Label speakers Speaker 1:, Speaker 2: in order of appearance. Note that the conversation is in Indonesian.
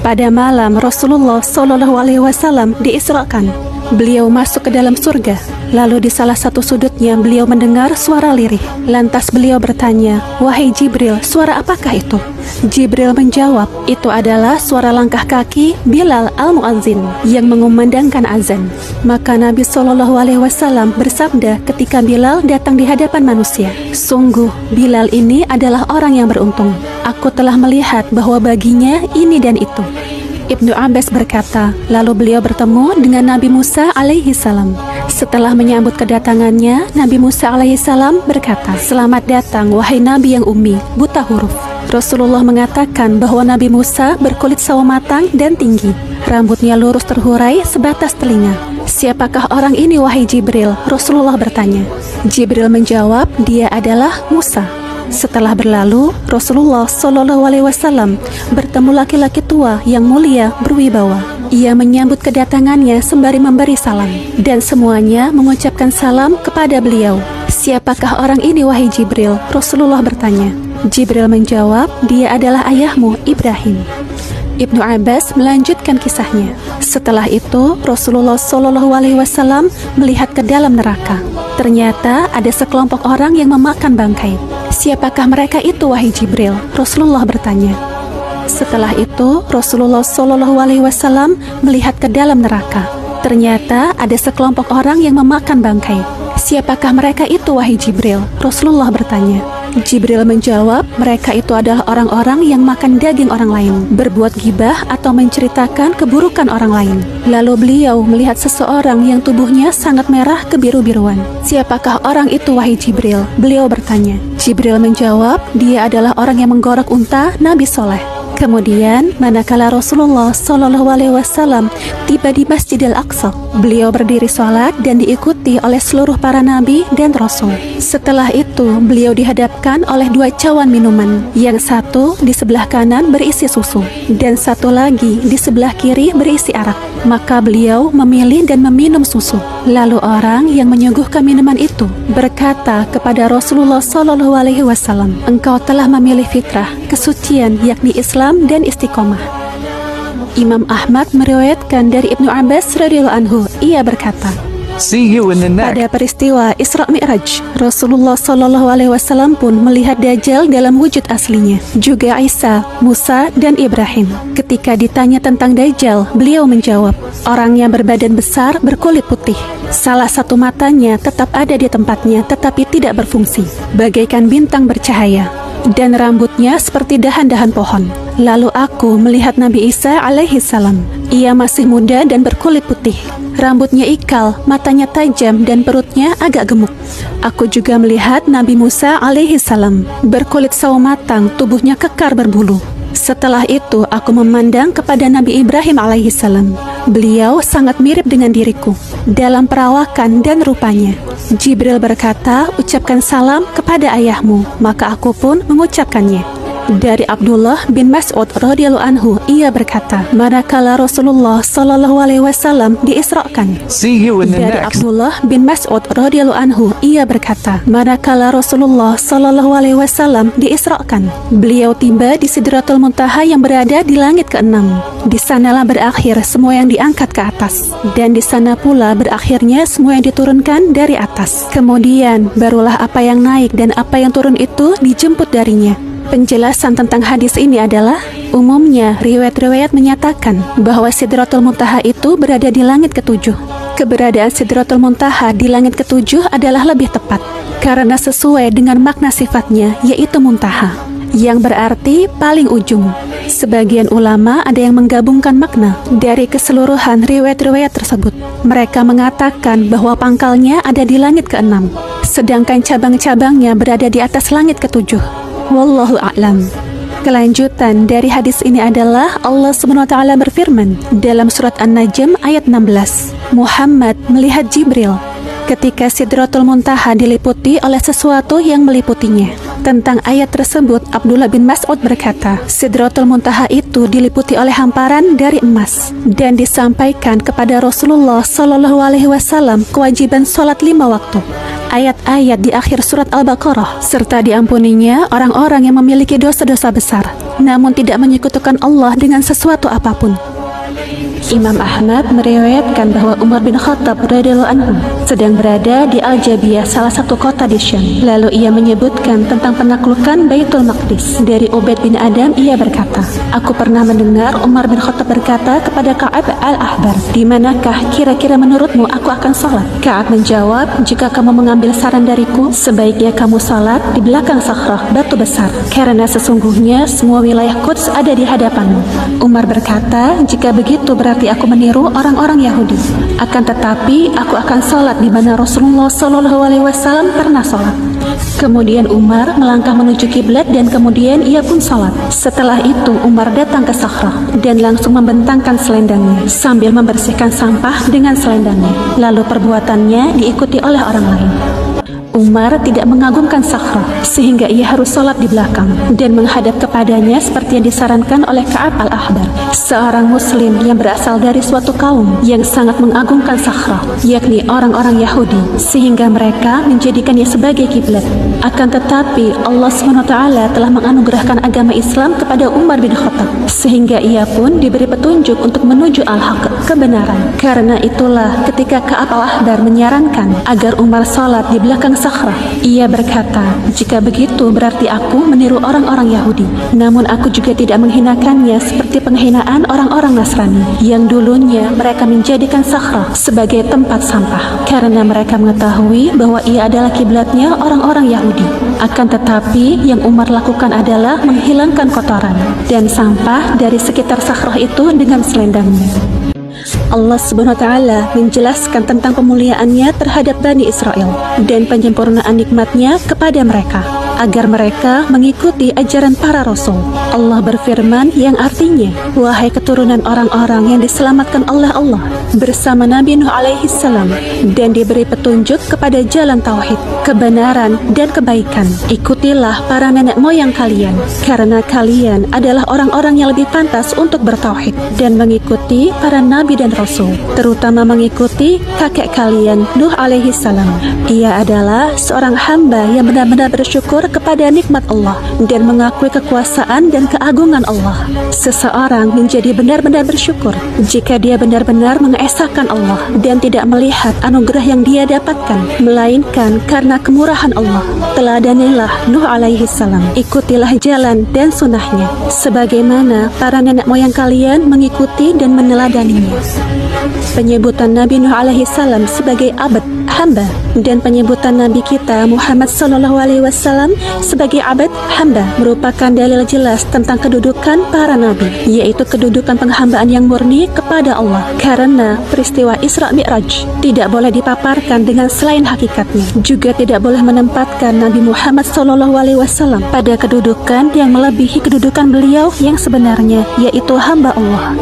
Speaker 1: Pada malam Rasulullah SAW diisrakan. Beliau masuk ke dalam surga. Lalu di salah satu sudutnya beliau mendengar suara lirih. Lantas beliau bertanya, "Wahai Jibril, suara apakah itu?" Jibril menjawab, "Itu adalah suara langkah kaki Bilal al-Muazzin yang mengumandangkan azan." Maka Nabi SAW bersabda ketika Bilal datang di hadapan manusia, "Sungguh Bilal ini adalah orang yang beruntung. Aku telah melihat bahwa baginya ini dan itu." Ibnu Abbas berkata, lalu beliau bertemu dengan Nabi Musa alaihi salam. Setelah menyambut kedatangannya, Nabi Musa alaihi salam berkata, "Selamat datang wahai Nabi yang ummi, buta huruf." Rasulullah mengatakan bahwa Nabi Musa berkulit sawo matang dan tinggi. Rambutnya lurus terhurai sebatas telinga. "Siapakah orang ini wahai Jibril?" Rasulullah bertanya. Jibril menjawab, "Dia adalah Musa." Setelah berlalu, Rasulullah SAW bertemu laki-laki tua yang mulia berwibawa. Ia menyambut kedatangannya sembari memberi salam, dan semuanya mengucapkan salam kepada beliau. "Siapakah orang ini wahai Jibril?" Rasulullah bertanya. Jibril menjawab, "Dia adalah ayahmu Ibrahim." Ibnu Abbas melanjutkan kisahnya. Setelah itu, Rasulullah SAW melihat ke dalam neraka. Ternyata ada sekelompok orang yang memakan bangkai. "Siapakah mereka itu wahai Jibril?" Rasulullah bertanya. Setelah itu, Rasulullah SAW melihat ke dalam neraka. Ternyata ada sekelompok orang yang memakan bangkai. "Siapakah mereka itu wahai Jibril?" Rasulullah bertanya. Jibril menjawab, "Mereka itu adalah orang-orang yang makan daging orang lain, berbuat gibah atau menceritakan keburukan orang lain." Lalu beliau melihat seseorang yang tubuhnya sangat merah kebiru-biruan. "Siapakah orang itu wahai Jibril?" Beliau bertanya. Jibril menjawab, "Dia adalah orang yang menggorok unta Nabi Soleh." Kemudian, manakala Rasulullah SAW tiba di Masjidil Aqsa, beliau berdiri sholat dan diikuti oleh seluruh para nabi dan rasul. Setelah itu, beliau dihadapkan oleh dua cawan minuman. Yang satu di sebelah kanan berisi susu, dan satu lagi di sebelah kiri berisi arak. Maka beliau memilih dan meminum susu. Lalu orang yang menyuguhkan minuman itu berkata kepada Rasulullah SAW, "Engkau telah memilih fitrah, kesucian yakni Islam dan istiqomah." Imam Ahmad meriwayatkan dari Ibnu Abbas radhiyallahu anhu, ia berkata,
Speaker 2: See you in the next.
Speaker 1: pada peristiwa Isra Mi'raj, Rasulullah SAW pun melihat Dajjal dalam wujud aslinya, juga Isa, Musa, dan Ibrahim. Ketika ditanya tentang Dajjal, beliau menjawab, "Orangnya berbadan besar, berkulit putih. Salah satu matanya tetap ada di tempatnya, tetapi tidak berfungsi, bagaikan bintang bercahaya, dan rambutnya seperti dahan-dahan pohon." Lalu aku melihat Nabi Isa alaihi salam. Ia masih muda dan berkulit putih. Rambutnya ikal, matanya tajam, dan perutnya agak gemuk. Aku juga melihat Nabi Musa alaihi salam, berkulit sawo matang, tubuhnya kekar berbulu. Setelah itu aku memandang kepada Nabi Ibrahim alaihi salam. Beliau sangat mirip dengan diriku dalam perawakan dan rupanya. Jibril berkata, "Ucapkan salam kepada ayahmu." Maka aku pun mengucapkannya. Dari Abdullah bin Mas'ud radhiyallahu anhu, ia berkata, manakala Rasulullah SAW diisrakan.
Speaker 2: See you in the
Speaker 1: Dari
Speaker 2: next.
Speaker 1: Abdullah bin Mas'ud radhiyallahu anhu, ia berkata, manakala Rasulullah SAW diisrakan, beliau tiba di Sidratul Muntaha yang berada di langit ke-6. Di sanalah berakhir semua yang diangkat ke atas, dan di sana pula berakhirnya semua yang diturunkan dari atas. Kemudian barulah apa yang naik dan apa yang turun itu dijemput darinya. Penjelasan tentang hadis ini adalah, umumnya riwayat-riwayat menyatakan bahwa Sidratul Muntaha itu berada di langit ke-7. Keberadaan Sidratul Muntaha di langit ke-7 adalah lebih tepat, karena sesuai dengan makna sifatnya, yaitu muntaha, yang berarti paling ujung. Sebagian ulama ada yang menggabungkan makna dari keseluruhan riwayat-riwayat tersebut. Mereka mengatakan bahwa pangkalnya ada di langit ke-6, sedangkan cabang-cabangnya berada di atas langit ke-7. Wallahu a'lam. Kelanjutan dari hadis ini adalah Allah SWT berfirman dalam surat An-Najm ayat 16, Muhammad melihat Jibril ketika Sidratul Muntaha diliputi oleh sesuatu yang meliputinya. Tentang ayat tersebut, Abdullah bin Mas'ud berkata, Sidratul Muntaha itu diliputi oleh hamparan dari emas dan disampaikan kepada Rasulullah SAW kewajiban sholat 5 waktu. Ayat-ayat di akhir surat Al-Baqarah serta diampuninya orang-orang yang memiliki dosa-dosa besar namun tidak menyekutukan Allah dengan sesuatu apapun. Imam Ahmad meriwayatkan bahwa Umar bin Khattab radhiyallahu anhu sedang berada di Al-Jabiyah, salah satu kota di Syam. Lalu ia menyebutkan tentang penaklukan Baitul Maqdis. Dari Ubaid bin Adam ia berkata, aku pernah mendengar Umar bin Khattab berkata kepada Ka'ab al-Ahbar, di manakah kira-kira menurutmu aku akan sholat? Ka'ab menjawab, jika kamu mengambil saran dariku, sebaiknya kamu sholat di belakang sakhrah, batu besar, karena sesungguhnya semua wilayah Quds ada di hadapanmu. Umar berkata, jika begitu berarti aku meniru orang-orang Yahudi. Akan tetapi aku akan sholat di mana Rasulullah SAW pernah sholat. Kemudian Umar melangkah menuju kiblat dan kemudian ia pun sholat. Setelah itu Umar datang ke sakhrah dan langsung membentangkan selendangnya sambil membersihkan sampah dengan selendangnya. Lalu perbuatannya diikuti oleh orang lain. Umar tidak mengagungkan sakhrah sehingga ia harus sholat di belakang dan menghadap kepadanya seperti yang disarankan oleh Ka'ab al-Ahbar, seorang muslim yang berasal dari suatu kaum yang sangat mengagungkan sakhrah, yakni orang-orang Yahudi, sehingga mereka menjadikannya sebagai kiblat. Akan tetapi Allah SWT telah menganugerahkan agama Islam kepada Umar bin Khattab sehingga ia pun diberi petunjuk untuk menuju al-haq, kebenaran. Karena itulah ketika Ka'ab al-Ahbar menyarankan agar Umar sholat di belakang sakhrah, ia berkata, jika begitu berarti aku meniru orang-orang Yahudi. Namun aku juga tidak menghinakannya seperti penghinaan orang-orang Nasrani yang dulunya mereka menjadikan sakhrah sebagai tempat sampah karena mereka mengetahui bahwa ia adalah kiblatnya orang-orang Yahudi. Akan tetapi yang Umar lakukan adalah menghilangkan kotoran dan sampah dari sekitar sakhrah itu dengan selendangnya. Allah Subhanahu wa Ta'ala menjelaskan tentang pemuliaannya terhadap Bani Israel dan penyempurnaan nikmatnya kepada mereka agar mereka mengikuti ajaran para rasul. Allah berfirman yang artinya, wahai keturunan orang-orang yang diselamatkan oleh Allah bersama Nabi Nuh alaihi salam dan diberi petunjuk kepada jalan tauhid, kebenaran dan kebaikan, ikutilah para nenek moyang kalian karena kalian adalah orang-orang yang lebih pantas untuk bertauhid dan mengikuti para nabi dan rasul, terutama mengikuti kakek kalian Nuh alaihi salam. Ia adalah seorang hamba yang benar-benar bersyukur kepada nikmat Allah dan mengakui kekuasaan dan keagungan Allah. Seseorang menjadi benar-benar bersyukur jika dia benar-benar mengesahkan Allah dan tidak melihat anugerah yang dia dapatkan, melainkan karena kemurahan Allah. Teladanilah Nuh alaihi salam, ikutilah jalan dan sunnahnya sebagaimana para nenek moyang kalian mengikuti dan meneladaninya. Penyebutan Nabi Nuh alaihi salam sebagai abd, hamba, dan penyebutan Nabi kita Muhammad sallallahu alaihi wasallam sebagai abd, hamba merupakan dalil jelas tentang kedudukan para nabi, yaitu kedudukan penghambaan yang murni kepada Allah. Karena peristiwa Isra Mi'raj tidak boleh dipaparkan dengan selain hakikatnya, juga tidak boleh menempatkan Nabi Muhammad sallallahu alaihi wasallam pada kedudukan yang melebihi kedudukan beliau yang sebenarnya, yaitu hamba Allah.